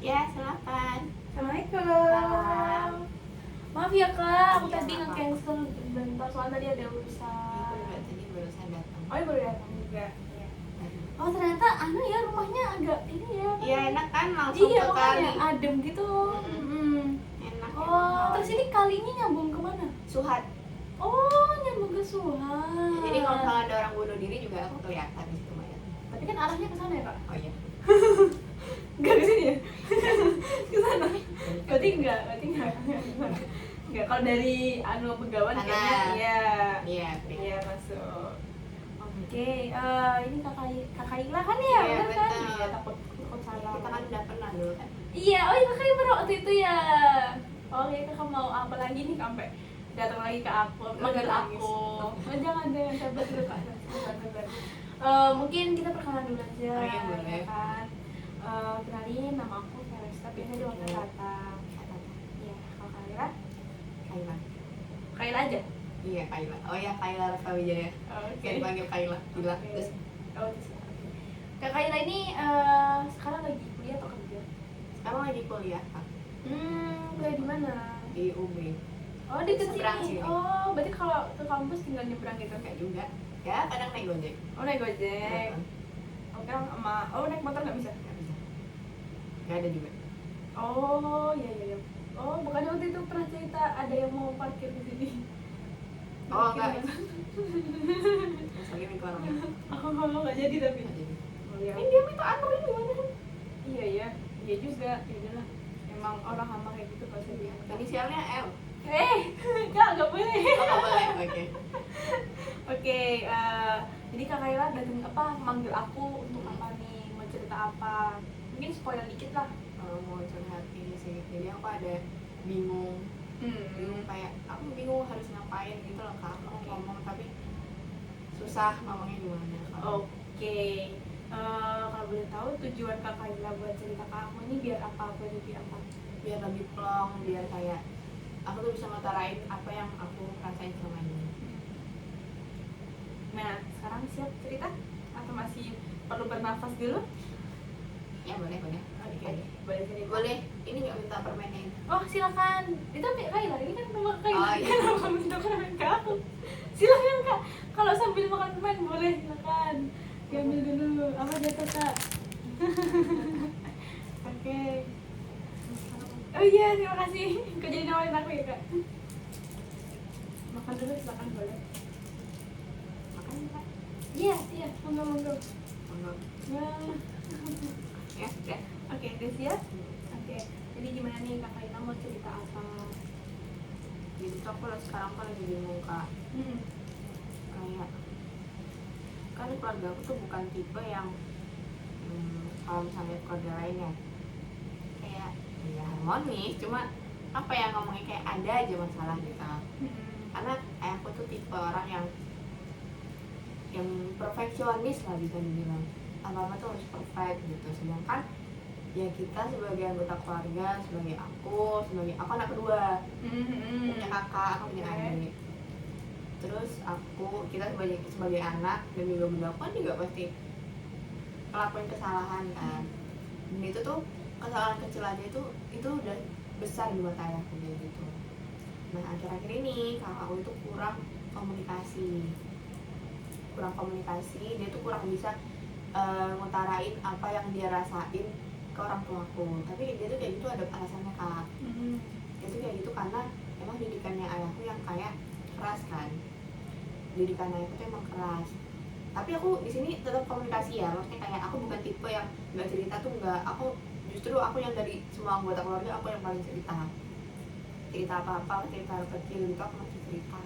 Ya, silakan. Assalamualaikum. Salam. Maaf ya kak, aku Iya, tadi nggak nge-cancel bentar soalnya tadi ada urusan. Tadi barusan datang. Oh, ya baru datang juga. Iya. Aduh. Oh ternyata anu ya rumahnya agak ini ya. Iya, enak kan langsung Iya ke makanya kali. adem gitu. Mm-mm. Enak. Oh terus ini kalinya nyambung kemana? Suhat. Oh nyambung ke Suhat. Jadi kalau misalnya ada orang bunuh diri juga aku kelihatan di situ mayat. Tapi kan arahnya ke sana ya kak? Oh iya. Enggak ke sini ya? Ke sana. Berarti enggak. Enggak. Kalau dari anu Begawan Sana. kayaknya iya. Iya, Iya masuk. Oke, ini kakak Ila kan ya, Iya, benar kan? betul. Iya, takut salah. kita kan udah pernah dulu kan. Iya, oh iya kakak baru waktu itu ya. Oh iya kakak mau apa lagi nih sampai datang lagi ke aku, manggil nangis. aku. Oh, jangan sabar dulu kak. Sabar. Mungkin kita perkenalan dulu aja. Oh iya, boleh. Ya kan? Kenalin nama aku Veresta, biasanya dipanggil Oke. Tata. Iya, kalau Kak Ila, Kaila. Kak Ila aja. Iya, Kaila. Oh ya, Kaila Rasawijaya. Oke. Kayak dipanggil Kaila. Gila. Oke. Terus Oh, oke. Kak Kaila ini sekarang lagi kuliah atau kerja? sekarang lagi kuliah Kak, Kuliah di mana? di UB. Oh, di Seberang sini. sini. Oh, berarti kalau ke kampus tinggal nyebrang gitu. Enggak juga. Ya, kadang naik Gojek. Oh, naik Gojek. Heeh. Oke, naik motor nggak bisa? Nggak bisa. Nggak ada juga. Oh, iya. Oh, bukannya waktu itu pernah cerita ada yang mau parkir di sini? Oh, Parkir enggak. di mana? Ngeselin itu orangnya. Oh, nggak jadi tapi. Nggak jadi. Oh, ya. Ini dia minta anterin gimana? Iya juga. Ya udahlah. Emang orang hama kayak gitu pasti dia. Inisialnya L. Nggak boleh. Oh, nggak boleh. Oke. Oke, jadi Kak Kaila datang manggil aku untuk apa nih, mau cerita apa? Mungkin spoiler dikit lah. Mau curhat ini sih. Jadi aku ada bingung kayak aku bingung harus ngapain gitu loh Kak. Aku Oke. ngomong tapi susah ngomongnya gimana Kak. Oke, kalau boleh tahu tujuan Kak Kaila buat cerita ke aku ini biar apa? Biar apa? Biar lebih plong, biar kayak aku tuh bisa ngutarain apa yang aku rasain selama ini. Nah, sekarang siap cerita? Atau masih perlu bernafas dulu? Ya boleh. Oke, boleh cerita. Boleh. Ini nggak minta permanen. Oh silakan, itu Kak Kaila, ini kan nama Kak Kaila. Oh, iya. Kenapa minta permen ke aku? Silakan Kak, kalau sambil makan permen boleh, silakan. Diambil dulu, apa jatuh Kak? Oke. Oh iya, terima kasih. Kau jadi nawarin aku ya Kak. Makan dulu, silakan boleh. Makan Kak. Iya, monggo. Enggak. Nah. Ya, udah. Oke, udah siap? Oke, jadi gimana nih Kak Kaila mau cerita apa? Jadi tuh aku sekarang kan lagi bingung Kak. Kayak kan keluarga aku tuh bukan tipe yang kalau misalnya keluarga lain ya kayak ya harmonis, cuma apa ya ngomongnya kayak ada aja masalah gitu. Karena ayahku tuh tipe orang yang perfeksionis lah bisa dibilang, apa-apa tuh harus perfect gitu. Sedangkan ya kita sebagai anggota keluarga, sebagai aku anak kedua, punya kakak, aku punya adik. Terus kita sebagai anak dan juga bunda aku kan juga pasti ngelakuin kesalahan kan. Dan itu tuh kesalahan kecil aja itu udah besar di mata ayahku kayak gitu. Nah akhir-akhir ini kakak aku itu kurang komunikasi, dia tuh kurang bisa ngutarain apa yang dia rasain ke orang tuaku. Tapi dia tuh kayak gitu ada alasannya Kak. Dia tuh kayak gitu karena emang didikannya ayahku yang kayak keras kan. Didikan ayahku tuh emang keras. Tapi aku di sini tetap komunikasi ya. Maksudnya kayak aku bukan tipe yang nggak cerita tuh nggak. Justru aku yang dari semua anggota keluarga aku yang paling cerita apa-apa, cerita kecil gitu aku masih cerita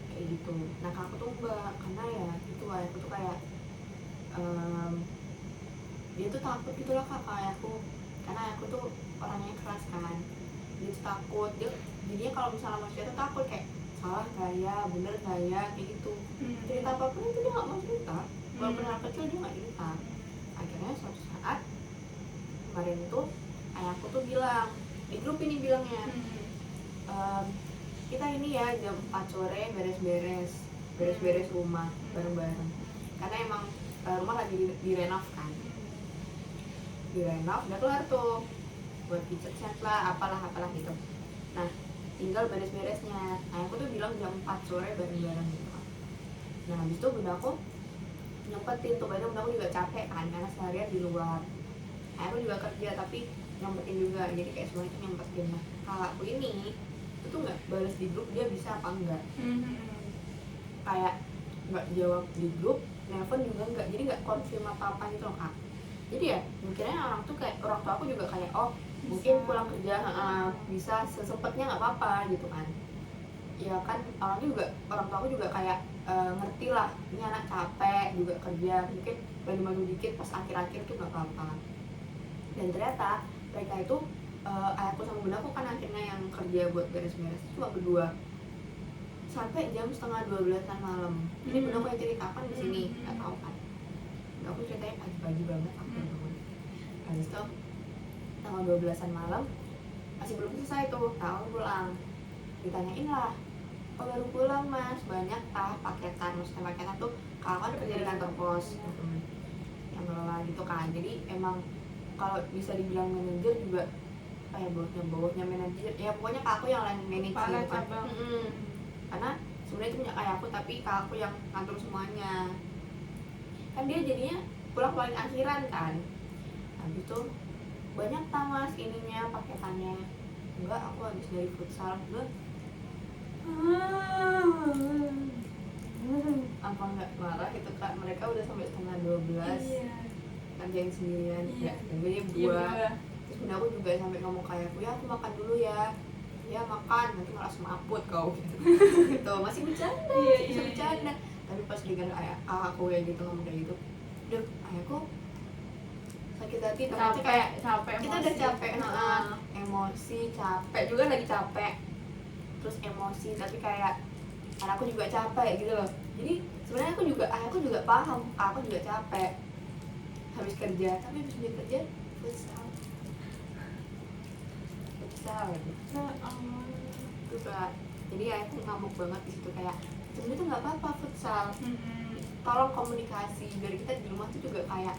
kayak gitu. Nah aku tuh enggak, karena ya itu ayahku tuh kayak dia tuh takut gitu loh Kak ayahku, karena ayahku tuh orangnya keras kan. Dia tuh takut, jadinya kalau misalnya manusia tuh takut kayak salah gak ya, bener gak ya, kayak gitu. Cerita apapun itu dia gak mau cerita, walaupun anak kecil dia gak cerita. Akhirnya suatu saat kemarin tuh ayahku tuh bilang di grup ini bilangnya, kita ini ya jam 4 sore beres-beres rumah bareng-bareng, karena emang rumah lagi direnov kan. di renov udah kelar tuh buat dicat lah apalah gitu. Nah tinggal beres-beresnya. Ayahku tuh bilang jam 4 sore bareng-bareng gitu kan. Nah habis itu bunda aku nyempetin tuh, padahal bunda aku juga capek kan karena seharian di luar. Ayahku juga kerja tapi nyempetin juga, jadi kayak semuanya tuh nyempetin. Nah kakakku ini itu tuh nggak balas di grup dia bisa apa enggak, kayak nggak jawab di grup, nelpon juga enggak, jadi nggak confirm apa gitu loh kak. Jadi ya mungkinnya orang tuh kayak orang tua aku juga kayak oh mungkin pulang kerja bisa sesempatnya nggak apa-apa gitu kan. Ya kan orang tua aku juga kayak ngerti lah ini anak capek juga kerja, mungkin bantu-bantu dikit pas akhir-akhir tuh nggak apa-apa. Dan ternyata mereka itu ayahku sama bunda aku kan akhirnya yang kerja buat beres-beres itu cuma berdua sampai jam 11:30 malam. Ini bunda aku yang cerita kan di sini nggak tahu kan. Bunda aku ceritanya pagi-pagi banget aku bangun. Habis itu tanggal 12-an malam masih belum selesai tuh, tahu pulang. Ditanyain lah, oh baru pulang mas, banyak paketan. Maksudnya paketan tuh kalau kan kerja di kantor pos yang ngelola gitu kan. Jadi emang kalau bisa dibilang manajer juga kayak bawahnya manajer ya, pokoknya kakakku yang lain manage gitu kan. Karena sebenarnya itu punya kayak aku tapi kakakku yang ngatur semuanya kan, dia jadinya pulang paling akhiran kan. Habis itu banyak mas ininya paketannya. Enggak, aku habis dari futsal. Enggak, apa nggak marah gitu kak, mereka udah sampai 11:30 kerjain sendirian ya, dia berdua. Terus bunda aku juga sampai ngomong kayak aku, ya aku makan dulu ya makan, nanti malah semaput kau gitu. Masih bercanda, masih bercanda. Tapi pas dengan aku kayak gitu ngomong kayak gitu, duh ayahku sakit hati, tapi kayak capek kita udah capek, emosi, capek juga lagi capek, terus emosi tapi kayak anakku juga capek gitu loh. Jadi sebenarnya ayahku juga paham, aku juga capek habis kerja, tapi habis dia kerja futsal gitu. Terus jadi ayahku ngamuk banget di situ kayak sebenarnya tuh nggak apa-apa futsal, tolong komunikasi biar kita di rumah tuh juga kayak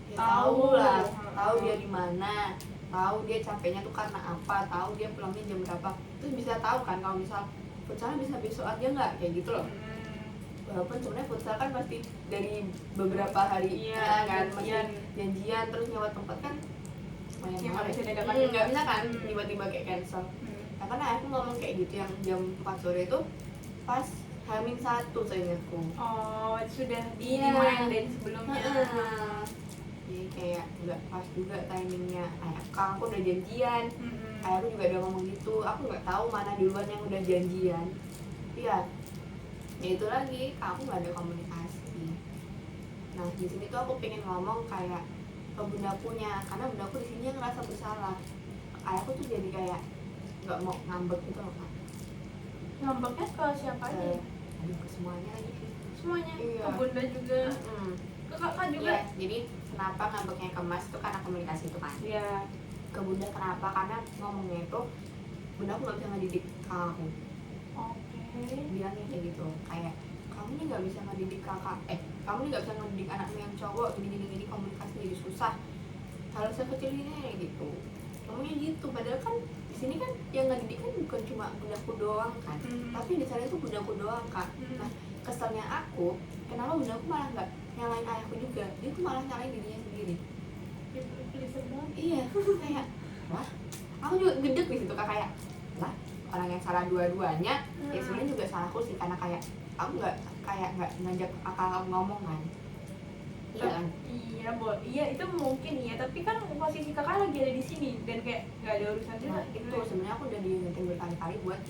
ya tahu dia di mana, tahu dia capeknya tuh karena apa, tahu dia pulangnya jam berapa, terus bisa tahu kan kalau misal futsalnya bisa besok aja nggak kayak gitu loh. Walaupun sebenarnya futsal kan pasti dari beberapa hari kan masih janjian, terus nyewa tempat kan lumayan mahal ya, nggak bisa kan tiba-tiba kayak cancel. Nah karena aku ngomong kayak gitu yang jam 4 sore itu pas H-1 seingatku. Oh sudah dimain dari sebelumnya. Jadi kayak nggak pas juga timingnya. Aku udah janjian, ayahku juga udah ngomong gitu, aku nggak tahu mana duluan yang udah janjian. Iya, ya itu lagi, aku nggak ada komunikasi. Nah di sini tuh aku pengen ngomong kayak ke bundakunya, karena bundaku di sini ngerasa bersalah. Ayahku tuh jadi kayak nggak mau ngambek gitu loh kak. Ngambeknya ke siapa aja? Aduh, ke semuanya lagi. Semuanya? Iya. Ke bunda juga? Ke kakak juga? Iya, jadi kenapa ngambeknya ke mas itu karena komunikasi itu kan. Iya. Ke bunda kenapa? Karena ngomongnya itu bunda aku nggak bisa ngedidik aku. Oke. Bilangnya kayak gitu, kayak kamu nih nggak bisa ngedidik kamu nih nggak bisa ngedidik anakmu yang cowok, gini komunikasi jadi susah. Hal sekecil ini kayak gitu. Ngomongnya gitu, padahal kan di sini kan yang ngedidik kan bukan cuma bundaku doang kan, tapi di sana itu bundaku doang kan. Nah keselnya aku, kenapa bundaku malah nggak nyalain ayahku juga, dia tuh malah nyalain dirinya sendiri. Iya, kayak wah, aku juga gedek di situ kak, kayak lah orang yang salah dua-duanya. Ya sebenarnya juga salahku sih, karena kayak aku nggak ngajak kakak ngomong kan. Iya kan? Iya itu mungkin iya, tapi kan posisi kakak lagi ada di sini dan kayak nggak ada urusan juga. Nah itu sebenarnya aku udah diingetin berkali-kali buat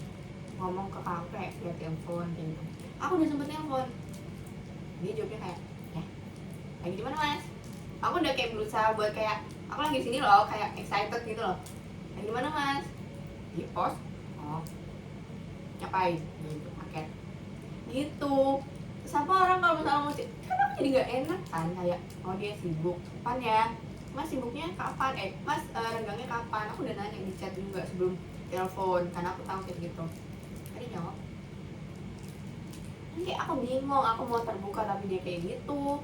ngomong ke kakak kayak via telepon kayak gitu. Aku udah sempet telepon, dia jawabnya kayak ya lagi di mana mas. Aku udah kayak berusaha buat kayak aku lagi di sini loh, kayak excited gitu loh. Lagi di mana mas? Di pos. Oh ngapain? Gitu paket gitu. Terus apa orang kalau misalnya mau kan aku jadi nggak enak kan, kayak oh dia sibuk kapan ya mas, sibuknya kapan, mas renggangnya kapan. Aku udah nanya di chat juga sebelum telepon karena aku tahu kayak gitu. Tadi jawab kayak aku bingung, aku mau terbuka tapi dia kayak gitu.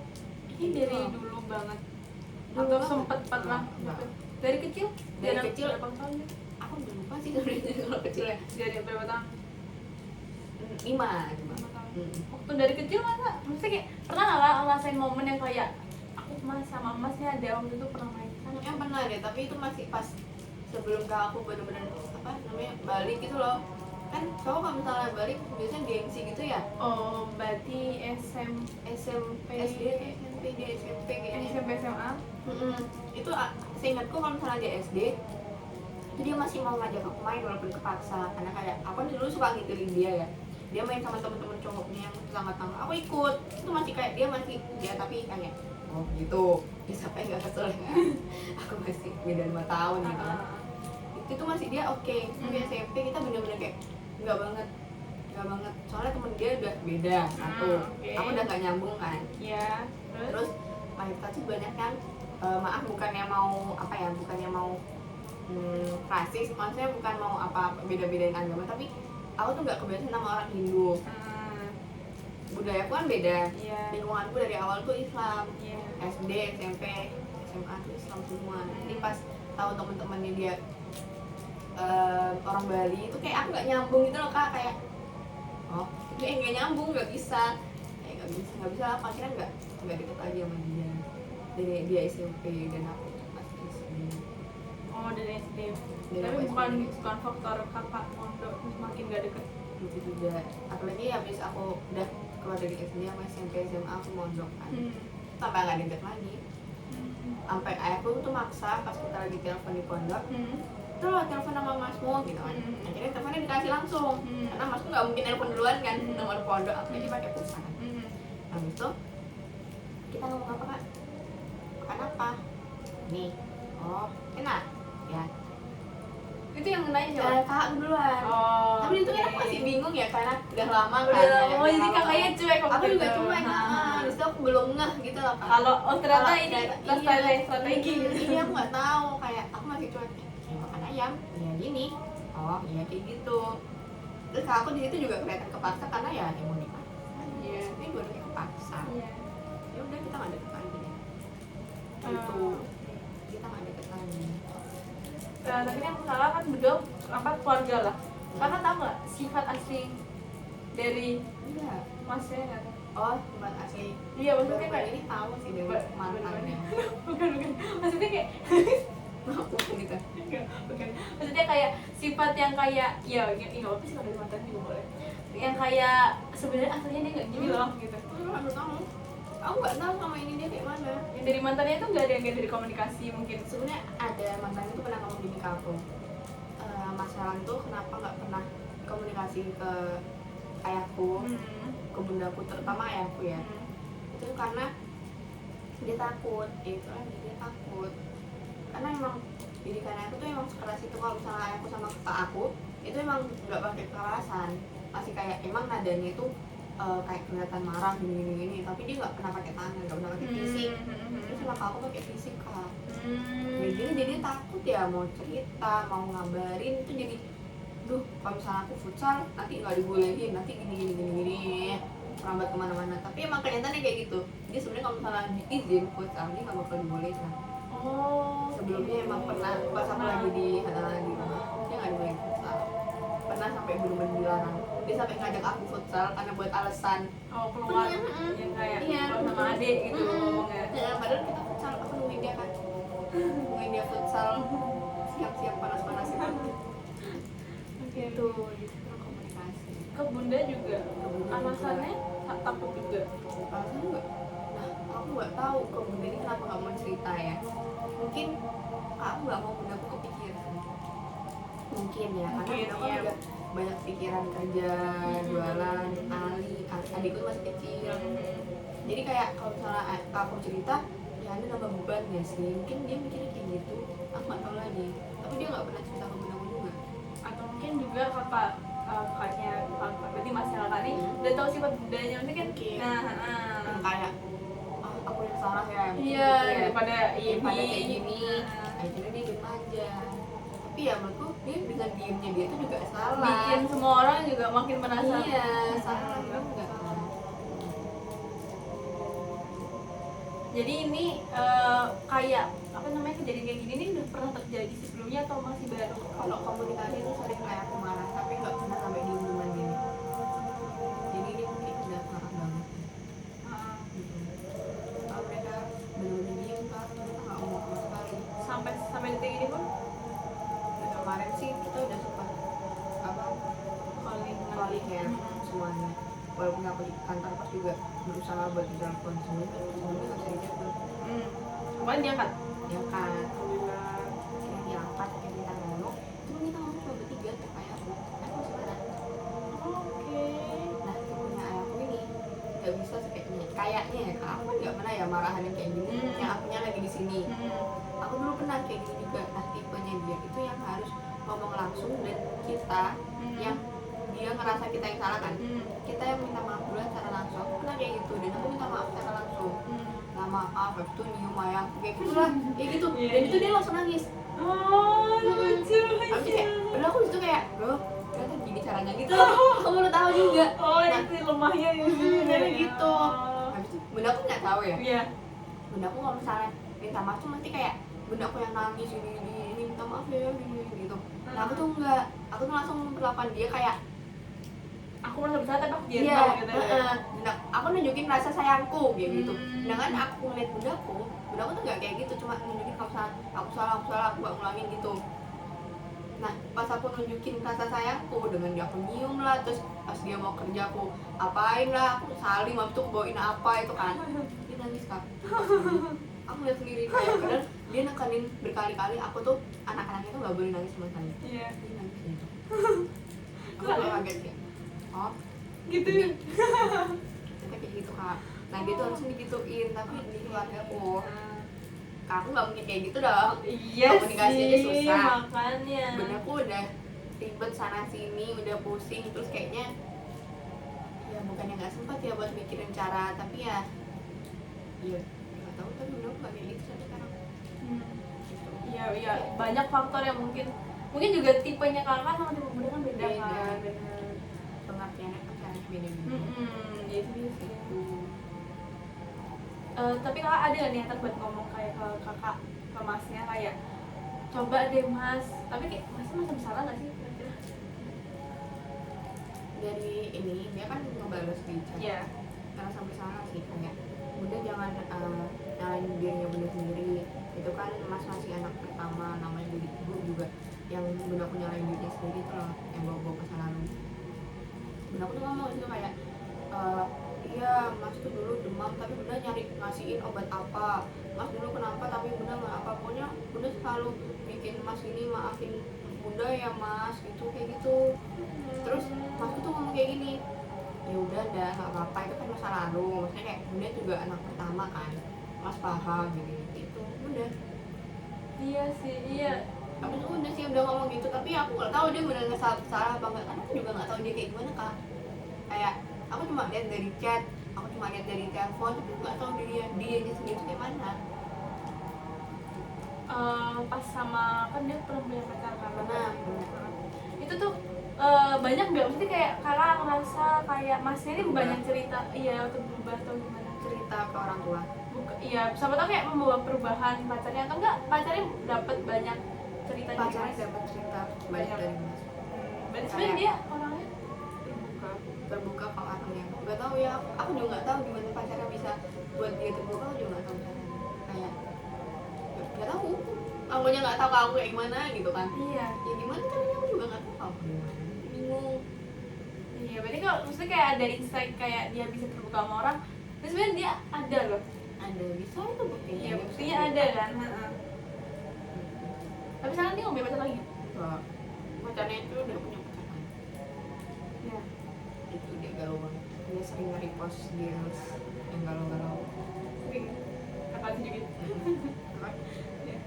Ini dari dulu banget atau sempet pernah Enggak. gitu dari kecil? Dari Jarak kecil. berapa tahun ya? Aku udah lupa sih sebenarnya kalau kecil ya. Dari berapa tahun? 5. 5 tahun. Hmm. Waktu dari kecil masa maksudnya kayak pernah nggak lah ngerasain momen yang kayak aku mas sama masnya ada waktu itu pernah main kan? Yang pernah deh, tapi itu masih pas sebelum aku bener-bener apa namanya balik gitu loh. Kan cowok kalau misalnya balik biasanya gengsi gitu ya. Oh berarti SMP, SD, SMP, dia SMP kayaknya. SMP SMA? Itu seingatku kalau misalnya dia SD itu dia masih mau ngajak aku main walaupun kepaksa, karena kayak aku dulu suka ngikutin dia ya, dia main sama temen-temen cowoknya yang tetangga-tetangga, aku ikut, itu masih kayak dia masih dia tapi kayak oh gitu, dia sampai nggak kesel kan. Aku masih beda 5 tahun gitu kan. Itu masih dia oke. Tapi SMP kita bener-bener kayak nggak banget, soalnya temen dia udah beda satu, aku udah nggak nyambung kan. Ya. Terus mayoritas tuh banyak yang maaf bukannya mau apa ya, bukannya mau rasis, maksudnya bukan mau apa beda-bedain agama, tapi aku tuh nggak kebiasaan sama orang Hindu. Budayaku kan beda. Lingkunganku dari awal tuh Islam. SD, SMP, SMA tuh Islam semua. Jadi pas tahu temen-temennya dia orang Bali itu kayak aku nggak nyambung gitu loh kak, kayak oh kayak nggak nyambung, nggak bisa lah, akhirnya nggak deket lagi sama dia dari dia SMP dan aku pas SD. Oh dari SD. Dari Tapi aku bukan SD. faktor kakak pondok terus makin gak deket. Gitu juga, apalagi habis aku udah keluar dari SD sama SMP SMA aku mondok kan, sampai nggak deket lagi. Sampai ayahku tuh maksa pas kita lagi telepon di pondok, tuh telepon sama masmu gitu kan. Akhirnya teleponnya dikasih langsung, karena masku nggak mungkin telepon duluan kan, nomor pondok apalagi pakai pulsa kan. Habis itu kita ngomong apa kak? Makan apa? Nih, oh enak ya. Itu yang nanya siapa? Kakak duluan. Oh. Tapi itu kan aku masih bingung ya, karena udah lama kan. Udah lama, Udah jadi lama kakaknya kan. cuek waktu Aku juga itu. cuek, habis itu aku belum ngeh gitu loh kak. Kalau ternyata Kalau ini ternyata strategi gitu. Iya aku nggak tahu, kayak aku masih cuek. Makan ayam, ya gini. Oh iya kayak gitu. Terus aku di situ juga kelihatan kepaksa karena ya mau nikah. Iya. Ini gue udah kepaksa. Iya. Ya udah kita nggak deket lagi. Gitu. Kita nggak deket lagi. Tapi kan salah kan berdua apa keluarga lah. Karena tahu nggak sifat asli dari Enggak. masnya nggak tahu. Oh, bukan asli. Iya maksudnya Baru-baru kayak ini tahu sih dari mantannya. bukan maksudnya kayak Bukan gitu. bukan maksudnya kayak sifat yang kayak ya ini apa sih kalau dari mantan juga boleh yang kayak sebenarnya aslinya dia nggak gini loh gitu. Aku tahu. Aku nggak tahu sama ini dia kayak mana. Yang dari mantannya itu nggak ada yang dari komunikasi mungkin. Sebenarnya ada mantan itu pernah ngomong gini ke aku. Masalah itu kenapa nggak pernah komunikasi ke ayahku, ke bundaku, terutama ayahku ya. Itu karena dia takut, itu lagi dia takut. Karena emang didikan aku tuh emang sekeras itu. Kalau misalnya ayahku sama kakak aku itu emang nggak pakai kekerasan, masih kayak emang nadanya itu kayak kelihatan marah gini, tapi dia nggak pernah pakai tangan, nggak pernah pakai fisik. Terus sama kakak aku pakai fisik kak. Jadi dia takut ya mau cerita, mau ngabarin itu jadi, duh kalau misalnya aku futsal nanti nggak dibolehin, nanti gini, merambat kemana-mana. Tapi emang kenyataannya kayak gitu. Dia sebenarnya kalau misalnya izin futsal dia nggak bakal dibolehin lah. Sebelumnya emang pernah pas aku lagi di rumah dia nggak dibolehin futsal. Pernah sampai bener-bener dilarang. Dia sampai ngajak aku futsal karena buat alasan keluar yang kayak keluar sama adik gitu ngomongnya. Ya, padahal kita futsal, aku nungguin dia kan, nungguin dia futsal siap-siap panas-panas itu. Itu komunikasi. Ke bunda juga alasannya takut juga. Alasannya enggak. Nah, aku nggak tahu ke bunda ini kenapa nggak mau cerita ya. Mungkin aku nggak mau bundaku kepikiran. Mungkin ya, karena bundaku iya. juga banyak pikiran kerja, jualan, adikku masih kecil. Jadi kayak kalau misalnya aku cerita, ya ada nambah beban ya sih. Mungkin dia mikirnya kayak gitu. Aku nggak tahu lagi. Tapi dia nggak pernah cerita ke bundaku juga. Atau mungkin juga kakaknya berarti Mas Helga nih udah tahu sifat bundanya nanti kan. Yang kayak aku yang salah ya. Iya, gitu ya. daripada Kayak gini. Akhirnya dia diem aja. Tapi ya menurutku dia dengan diemnya dia itu juga salah. bikin semua orang juga makin merasa Iya, salah juga. Jadi ini kayak apa namanya kejadian kayak gini nih udah pernah terjadi sebelumnya atau masih baru? Kalau komunikasi itu sering kayak aku marah tapi nggak pernah sampai diem-dieman gini. Jadi ini mungkin udah marah banget gitu. Kalau mereka benar-benar diem kak, mereka nggak ngomong sama sekali. Sampai detik ini pun Dan kemarin sih kita udah sempat apa calling ya semuanya. Walaupun aku di kantor pas juga berusaha buat telepon semuanya nggak bisa dijawab. kemarin diangkat. Ya kan, yang diangkat yang kita ngomong, cuma kita ngomong cuma bertiga tuh kayak aku masih marah. Oke. Nah, tipenya ayahku ini nggak bisa kayaknya ya kak, aku kan nggak pernah ya marahan yang kayak gini. Yang akunya lagi di sini. Aku dulu pernah kayak gini juga. Nah, tipenya dia itu yang harus ngomong langsung dan kita yang dia ngerasa kita yang salah kan. Kita yang minta maaf dulu secara langsung. Aku pernah kayak gitu dan aku minta maaf secara langsung. Nah, maaf, habis itu nyium ayahku kayak gitu lah, kayak gitu. Dan itu dia langsung nangis. Oh, lucu. Habis itu kayak, padahal aku disitu kayak, bro, ternyata gini caranya gitu loh. Aku baru tahu juga. Oh, Nah, itu lemahnya dari gitu. Habis itu bunda aku nggak tahu ya. Iya. Bunda aku kalau misalnya minta maaf tuh nanti kayak bunda aku yang nangis ini minta maaf ya gini gitu. Nah, aku tuh enggak, aku tuh langsung memperlakukan dia kayak Aku merasa bersalah tapi aku diam iya, gitu ya. nah, aku nunjukin rasa sayangku kayak gitu. Sedangkan aku ngeliat bundaku tuh nggak kayak gitu, cuma nunjukin kalau misalnya aku salah, aku nggak ngulangin gitu. Nah, pas aku nunjukin rasa sayangku dengan dia aku nyium lah, terus pas dia mau kerja aku apain lah, aku salim, habis itu aku bawain apa itu kan, dia nangis kak. Aku lihat sendiri kayak padahal dia nekanin berkali-kali aku tuh anak-anaknya tuh nggak boleh nangis sama sekali. Iya. Dia nangis gitu. Aku kayak kaget ya. Oh, Gitu. kita kayak gitu kak. Nah dia tuh langsung digituin, tapi di keluarga aku, kak aku nggak mungkin kayak gitu dong. Iya Komunikasi sih, aja susah. makanya. Bener aku udah ribet sana sini, udah pusing, terus kayaknya ya bukannya nggak sempat ya buat mikirin cara, tapi ya nggak tahu kan bener nggak kayak gitu sampai sekarang. Gitu. Iya, banyak faktor yang mungkin juga tipenya kakak sama tipe bunda kan beda Beda. kan. Bener. Pengertiannya kan caranya beda-beda. Gitu sih. Tapi kakak ada nggak niatan buat ngomong kayak ke kakak, ke masnya kayak coba deh mas, tapi kayak masnya masih bersalah nggak sih kira-kira? Dari ini dia kan ngebales di chat. Iya. Karena sampai sana sih kayak bunda jangan nyalain dirinya bunda sendiri, itu kan mas masih anak pertama, namanya jadi ibu juga yang bunda aku nyalain dirinya sendiri itu loh yang bawa-bawa masa lalu. Bunda aku tuh ngomong itu kayak iya mas tuh dulu demam tapi bunda nyari ngasihin obat apa, mas dulu kenapa tapi bunda nggak apa, pokoknya bunda selalu bikin mas ini maafin bunda ya mas gitu kayak gitu. Terus masku tuh ngomong kayak gini, ya udah nggak apa-apa itu kan masa lalu, maksudnya kayak bunda juga anak pertama kan, mas paham gitu udah. Iya sih, iya. Aku tuh udah sih udah ngomong gitu, tapi aku nggak tahu dia benar salah apa enggak, karena aku juga nggak tahu dia kayak gimana kak. Kayak aku cuma lihat dari chat, aku cuma lihat dari telepon, tapi nggak tahu dianya sendiri kayak mana. Pas sama kan dia pernah punya pacar kan. Benar. Itu tuh banyak nggak, mesti kayak kakak ngerasa kayak masnya ini banyak cerita iya atau berubah atau gimana? Cerita ke orang tua. Iya, sama tau kayak membawa perubahan pacarnya atau enggak pacarnya dapat banyak cerita dari Pacarnya mas? dapat cerita banyak dari mas. Berarti sebenarnya dia orangnya terbuka ke orang yang nggak tahu ya, aku juga nggak tahu gimana pacarnya bisa buat dia terbuka, aku juga nggak tahu caranya. Kayak nggak tahu, akunya nggak tahu kamu kayak gimana gitu kan. iya. Ya gimana caranya aku juga nggak tahu, bingung. Iya, berarti kalau maksudnya kayak ada insight kayak dia bisa terbuka sama orang, terus sebenarnya dia ada loh. Ada bisa itu buktinya. Iya, buktinya ada kan. Tapi sekarang dia nggak punya pacar lagi. Enggak. Pacarnya itu udah punya pacar kan. Iya. Itu dia galau banget. Dia sering nge-repost reels yang galau-galau. Sering. Kakak juga gitu. Apa? Iya.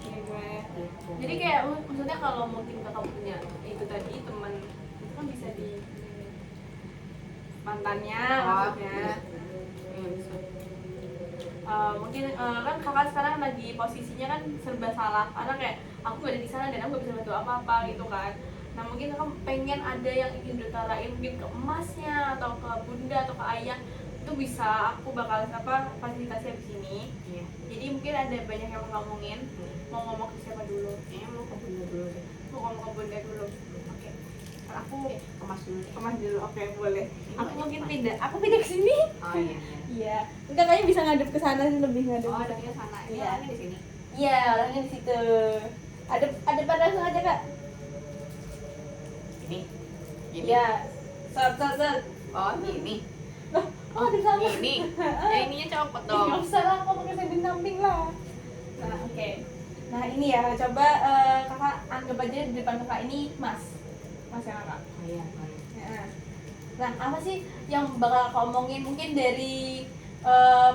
Gimana? Gitu. Jadi kayak maksudnya kalau mungkin kakak punya itu tadi teman itu kan bisa di mantannya maksudnya. Iya bisa. Mungkin kan kakak sekarang lagi posisinya kan serba salah karena kayak aku gak ada di sana dan aku gak bisa bantu apa-apa gitu kan. Nah mungkin kakak pengen ada yang ingin diutarain mungkin ke emasnya atau ke bunda atau ke ayah, itu bisa aku bakal fasilitasi di sini. Iya. Ya mungkin ada banyak yang mau ngomongin. Mau ngomong ke siapa dulu? Kayaknya mau ke bunda dulu deh. Mau ngomong ke bunda dulu. Oke. Aku Kemas dulu deh. kemas dulu. Oke, boleh. Ini Aku banyak mungkin kemas. pindah. Aku pindah ke sini. Oh iya. Iya. Enggak, kayaknya bisa ngadep ke sana sih, lebih ngadep. Oh ke ada sana. di sana. Ini Iya. orangnya di sini. Iya, orangnya di situ. Ada pada langsung aja, Kak. Ini. Gini. Iya. Set. Oh gini. Oh, ada sama. Gini. Ininya copot Nggak dong. usah lah, aku pakai sending samping lah. Nah, oke. Nah, ini ya, coba kakak anggap aja di depan kakak ini Mas yang kakak. Oh iya. Boleh. Ya. Nah, apa sih yang bakal kakak omongin? Mungkin dari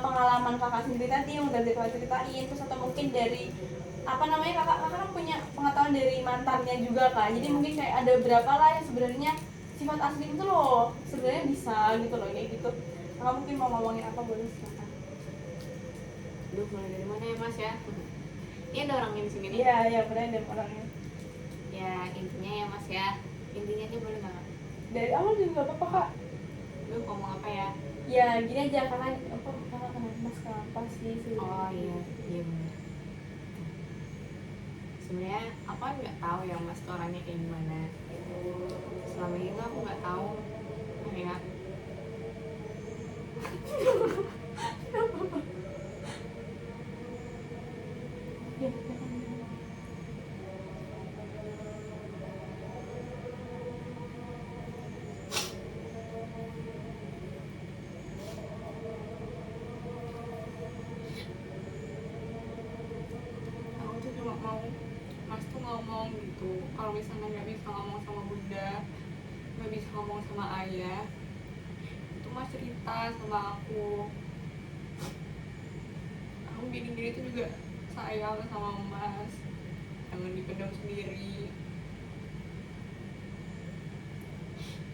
pengalaman kakak sendiri tadi yang udah kakak ceritain, terus atau mungkin dari apa namanya, kakak kan punya pengetahuan dari mantannya juga kan, jadi mungkin kayak ada berapa lah yang sebenarnya sifat asli itu loh sebenarnya bisa gitu loh, kayak gitu. Kakak mungkin mau ngomongin apa, boleh silakan. Duh mulai dari mana ya mas ya? Ini ada orangnya di sini nih. Iya, benar ada orangnya. Ya intinya ya mas ya. Intinya aja boleh nggak? Dari awal juga nggak apa-apa kak. Lu ngomong apa ya? Ya gini aja, kakak kenapa Mas kenapa sih sebenarnya? Oh iya, iya benar. Sebenarnya aku kan nggak tahu ya mas tuh orangnya kayak gimana. Selama ini tuh aku nggak tahu ya. Ya, Aku tuh cuma mau mas tuh ngomong gitu. Kalau misalnya nggak bisa ngomong sama bunda, nggak bisa ngomong sama ayah, itu mas cerita sama aku. Aku gini-gini tuh juga sayang sama mas, jangan dipendam sendiri.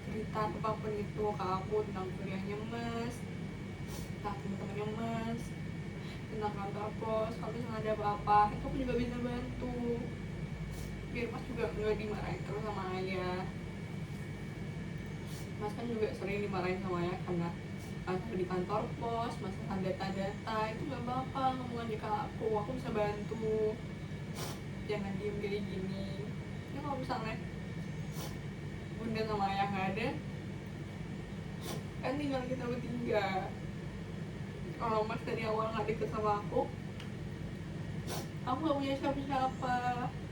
Cerita apapun itu ke aku tentang kuliahnya mas, tentang teman-temannya mas, tentang kantor pos. Kalau misalnya ada apa-apa itu aku juga bisa bantu, biar mas juga nggak dimarahin terus sama ayah. Mas kan juga sering dimarahin sama ayah karena di kantor pos masalah data-data itu nggak apa-apa, ngomong aja ke aku bisa bantu. Jangan diem kayak gini. Ini kalau misalnya bunda sama ayah nggak ada, kan tinggal kita bertiga. Kalau mas dari awal nggak deket sama aku nggak punya siapa-siapa,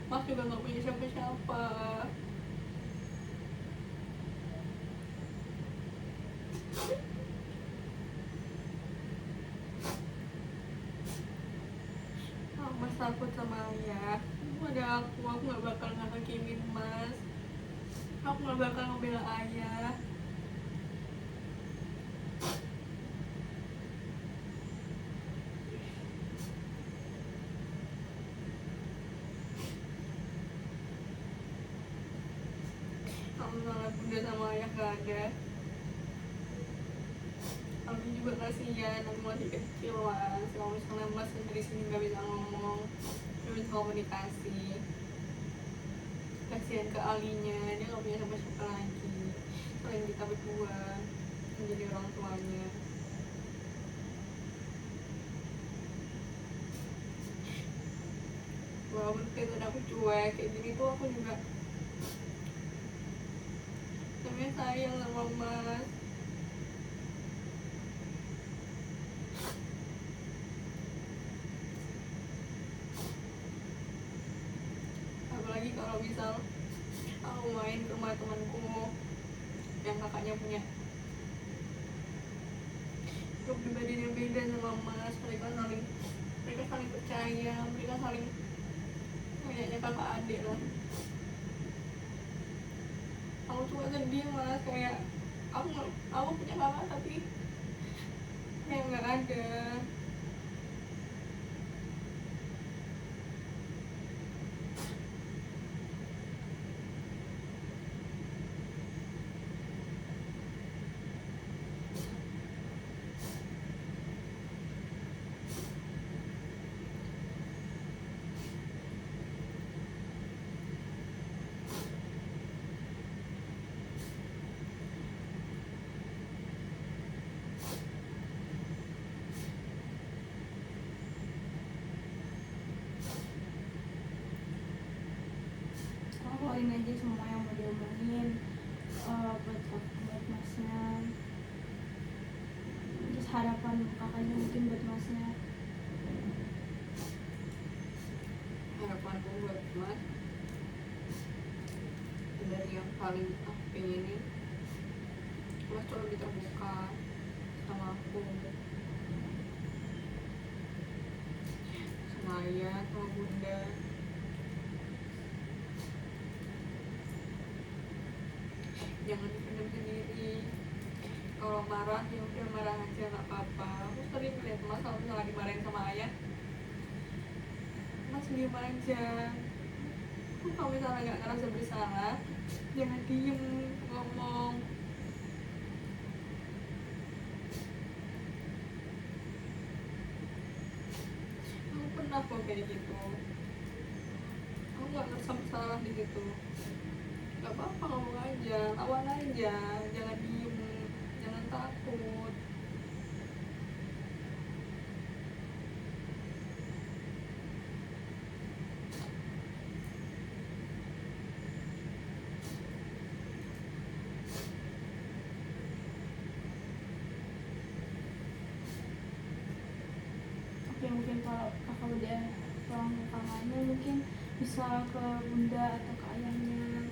mas juga nggak punya siapa-siapa. Mas takut sama ayah, ada aku nggak bakal ngehakimin mas, aku nggak bakal ngebela ayah. Kalau misalnya bunda sama ayah nggak ada, aku juga kasihan, aku masih kecil mas. Kalau misalnya mas dari sini nggak bisa ngomong, nggak bisa komunikasi, kasihan ke Alinya, dia nggak punya siapa-siapa lagi selain kita berdua menjadi orang tuanya. Walaupun kelihatan aku cuek kayak gini tuh, aku juga namanya sayang sama mas. Apalagi kalau misal aku main ke rumah temanku yang kakaknya punya kepribadian yang beda sama mas. Mereka saling percaya, mereka saling kayaknya kakak adik lah. Aku cuma sedih mas, kayak aku punya kakak tapi kayak nggak ada. keluarin aja semua yang mau diomongin buat masnya. Terus harapan kakaknya mungkin buat masnya. Harapanku buat mas dari yang paling aku pengenin, mas tuh lebih terbuka sama aku, sama ayah, sama bunda. Jangan dipendam sendiri. Kalau marah ya udah marah aja, nggak apa-apa. Aku sering lihat mas kalau misalnya dimarahin sama ayah, mas diem aja. Kalau misalnya nggak ngerasa bersalah, jangan diem, ngomong. Aku pernah kok kayak gitu. Aku nggak ngerasa bersalah di situ. Gak apa-apa, ngomong aja, lawan aja, jangan diem, jangan takut. Oke, mungkin kalau kakak udah pulang ke kakaknya mungkin bisa ke bunda atau ke ayahnya,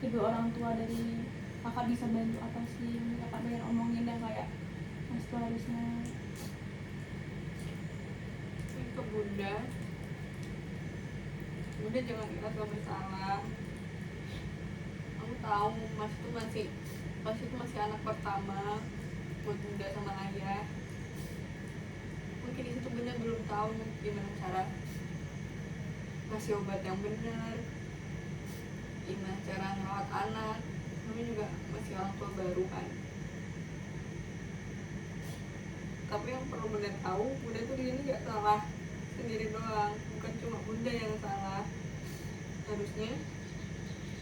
kedua orang tua dari kakak bisa bantu apa sih, kakak pengen omongin yang kayak mas tuh harusnya. Ke bunda jangan ngerasa bersalah. Aku tahu mas itu masih anak pertama buat bunda sama ayah. Mungkin di situ bunda belum tahu gimana cara ngasih obat yang benar, gimana cara ngerawat anak. Namanya juga masih orang tua baru kan. Tapi yang perlu bunda tahu, bunda tuh di sini nggak salah sendiri doang, bukan cuma bunda yang salah. Harusnya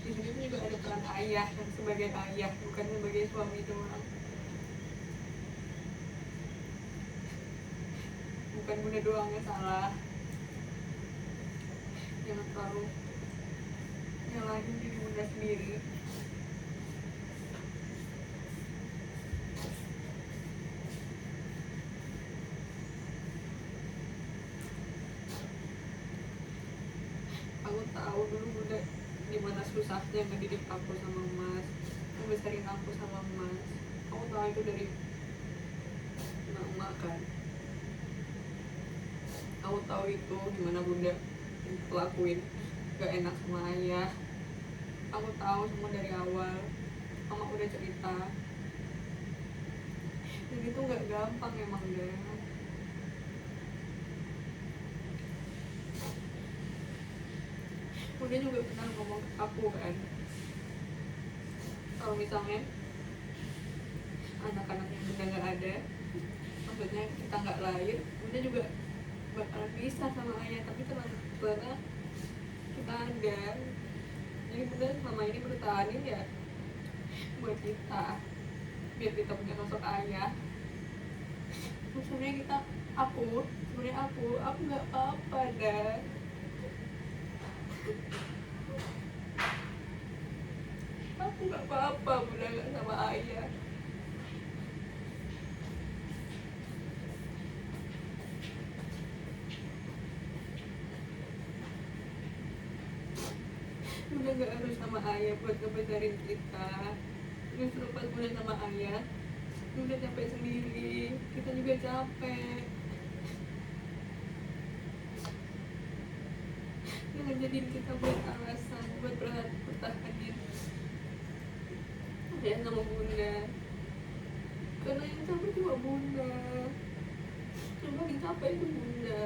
di sini tuh juga ada peran ayah, dan sebagai ayah bukan sebagai suami doang. Bukan bunda doang yang salah. Jangan terlalu nyalahin diri bunda sendiri. Aku tahu dulu bunda gimana susahnya ngedidik aku sama mas, ngebesarin aku sama mas. Aku tahu itu dari mama kan. Aku tahu itu gimana bunda lakuin gak enak sama ayah. Aku tahu semua dari awal. Mama udah cerita. Dan itu gak gampang emang deh. Bunda juga pernah ngomong ke aku kan, kalau misalnya anak-anak yang bunda gak ada, maksudnya kita gak lahir, bunda juga bakalan bisa sama ayah. Tapi karena kita ada, jadi bunda selama ini bertahanin ya buat kita, biar kita punya sosok ayah. Maksudnya aku gak apa-apa dah. Aku gak apa-apa bunda gak sama ayah. Bunda gak harus sama ayah buat ngebesarin kita. Justru pas bunda sama ayah, bunda capek sendiri, kita juga capek. Jangan jadiin kita buat alasan buat bertahanin ya sama bunda, karena yang capek cuma bunda, yang paling capek itu bunda.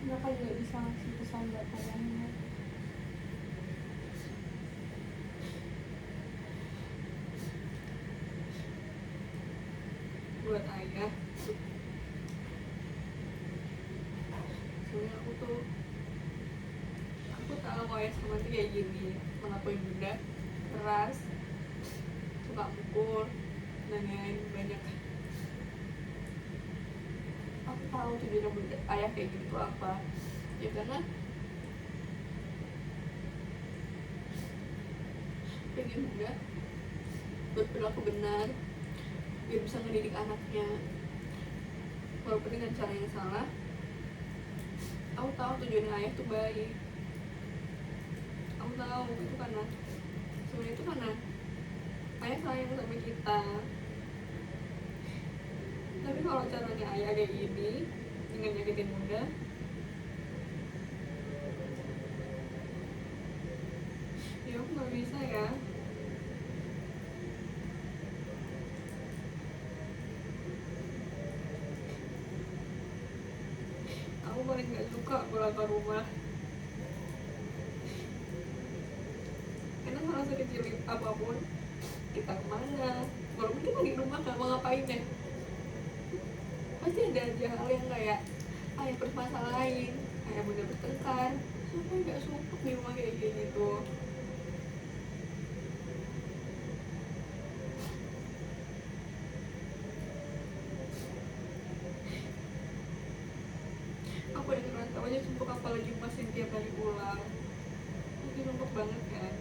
Kakak juga bisa ngasih pesan buat ayahnya. buat ayah. Soalnya aku tahu kalau ayah sama tuh kayak gini, melakukan bunda keras, suka mukul dan lain banyak. Aku tahu tujuan bunda ayah kayak gitu tuh apa ya, karena pengen bunda berperilaku benar biar bisa mendidik anaknya walaupun dengan cara yang salah. Aku tahu tujuan ayah tuh baik, aku tahu itu karena sebenarnya itu karena ayah sayang sama kita. Tapi kalau caranya ayah kayak gini dengan nyakitin bunda, ya aku nggak bisa ya. Aku paling gak suka pulang ke rumah karena hal sekecil apapun kita kemana, walaupun kita di rumah gak mau ngapain ya, pasti ada aja hal yang kayak ayah bermasalahin, ayah bunda bertengkar. Siapa yang gak suka di rumah kayak gitu? Aku yang ngerasa aja sumpah, apalagi masih tiap hari pulang, itu sumpah banget kan.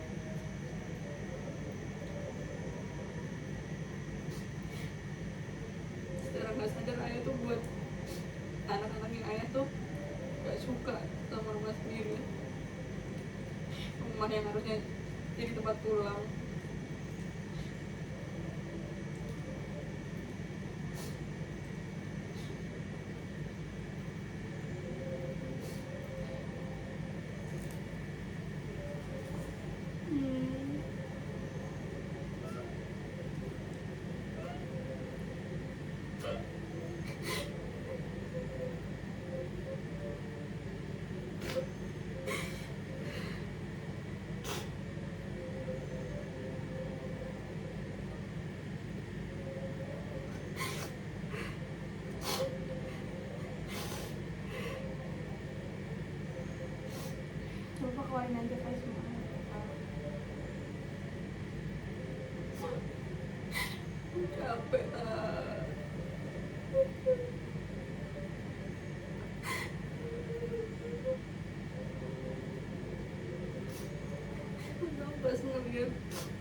Secara gak sadar ayah tuh buat anak-anaknya ayah tuh gak suka sama rumah sendiri, rumah yang harusnya jadi tempat pulang. Coba keluarin aja guys semua. Capek pas ngeliat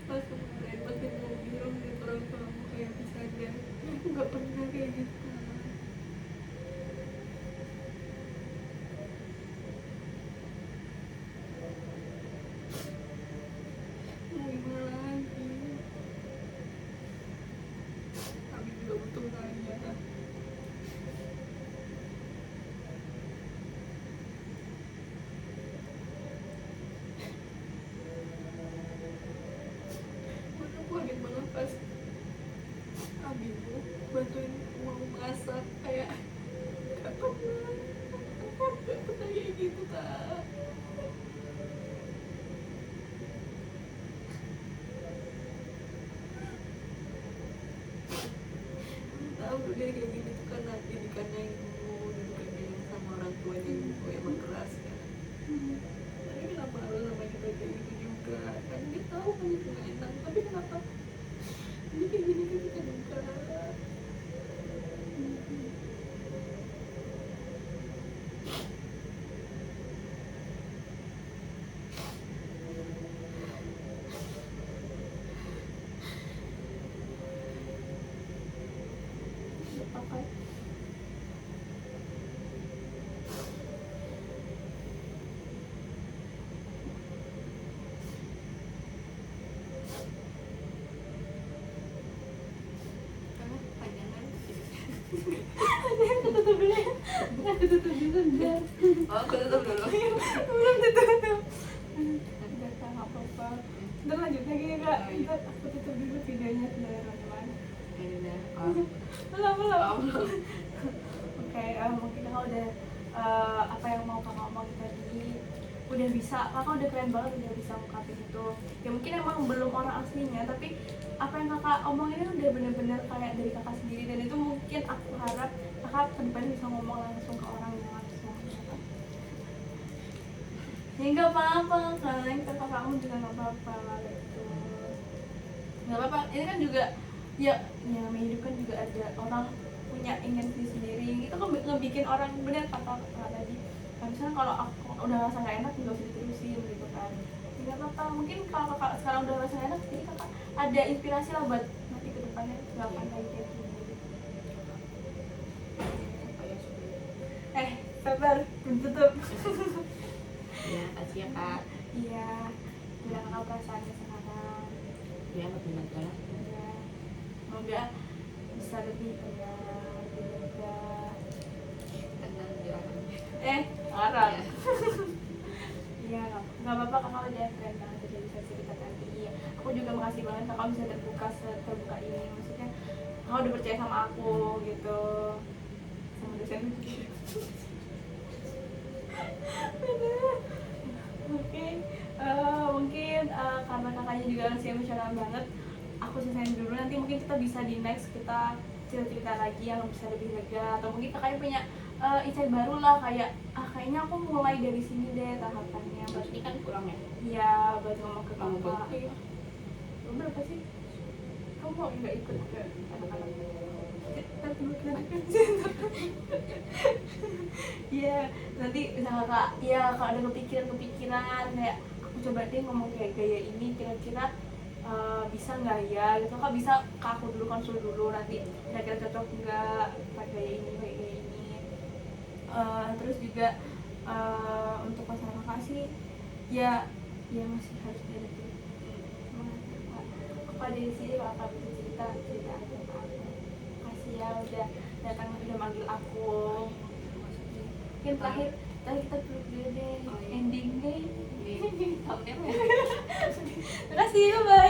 pas kemarin pas di mobil ngeliat orang tuamu kayak bisa aja, aku gak pernah kayak gitu. Mau gimana lagi, kami juga butuh ayah. Aku kaget banget pas Abimu bantuin mau masak, kayak gak pernah kayak gitu Kak. Tahu tuh dia kayak gini tuh karena didikannya ibu, didikannya yang sama orang tuanya ibu emang keras kan. Tapi kenapa harus sama kita kayak gitu juga? Kan dia tahu kan itu gak enak, tapi kenapa ini kayak gini ke kita juga? Apa? Karena panjangan Tutup dulu ya. Tutup dulu bentar. oh aku tutup dulu. Belum ditutup. Udah Kak, nggak apa-apa. Ntar lanjut lagi ya Kak. Ntar aku tutup dulu videonya sebentar teman-teman. Ini dah. Belum. Oke, mungkin aku udah apa yang mau Kak ngomong tadi. udah bisa, kakak udah keren banget udah bisa ungkapin itu. Ya mungkin emang belum orang aslinya, tapi apa yang kakak omongin itu udah bener-bener kayak dari kakak sendiri, dan itu mungkin aku harap kakak ke depan bisa ngomong langsung ke orang yang langsung. Ya nggak apa-apa kan, kakak kamu juga nggak apa-apa gitu. Nggak apa-apa, ini kan juga ya namanya hidup kan juga ada orang punya ingin sendiri itu kan ngebikin orang, bener kata tadi kan, misalnya kalau aku udah rasa nggak enak nggak usah diterusin gitu kan. Nggak apa-apa, mungkin kalau kakak sekarang udah rasa nggak enak, jadi kakak ada inspirasi lah buat nanti ke depannya nggak akan kayak gini. Sabar, belum tutup. Ya kasih ya kak. Iya, bilang apa perasaannya sekarang. Ya lebih lega. Iya, semoga bisa lebih tenang, lebih lega. Tenang di orangnya. Arah. Ya. Iya, nggak apa-apa, kakak udah keren banget udah bisa cerita tadi. Iya, aku juga makasih banget kakak bisa terbuka ini. Maksudnya kakak udah percaya sama aku gitu, sama dosen. Oke, mungkin karena kakaknya juga masih emosional banget, aku selesaiin dulu. Nanti mungkin kita bisa di next kita cerita-cerita lagi yang bisa lebih lega, atau mungkin kakaknya punya insight baru lah, kayak kayaknya aku mulai dari sini deh tahapannya. Terus ini kan kurang ya. Iya, buat ngomong ke Kamu kakak. berarti Lu berapa sih? Kamu mau nggak ikut ke anak-anak? Iya, nanti bisa kakak, ya kalau ada kepikiran kayak aku coba deh ngomong kayak gaya ini, kira-kira bisa nggak ya gitu. Kak bisa ke aku dulu, konsul dulu, nanti kira-kira cocok nggak pakai gaya ini, pakai gaya ini. Terus juga untuk masalah kakak sih ya masih harus diadapin. Aku ada di sini kalau kakak bisa cerita aja ke aku. Makasih ya udah datang, udah manggil aku. Mungkin terakhir kita peluk dulu deh, Oh, iya. ending deh. ini thumbnail ya. Terima kasih, bye.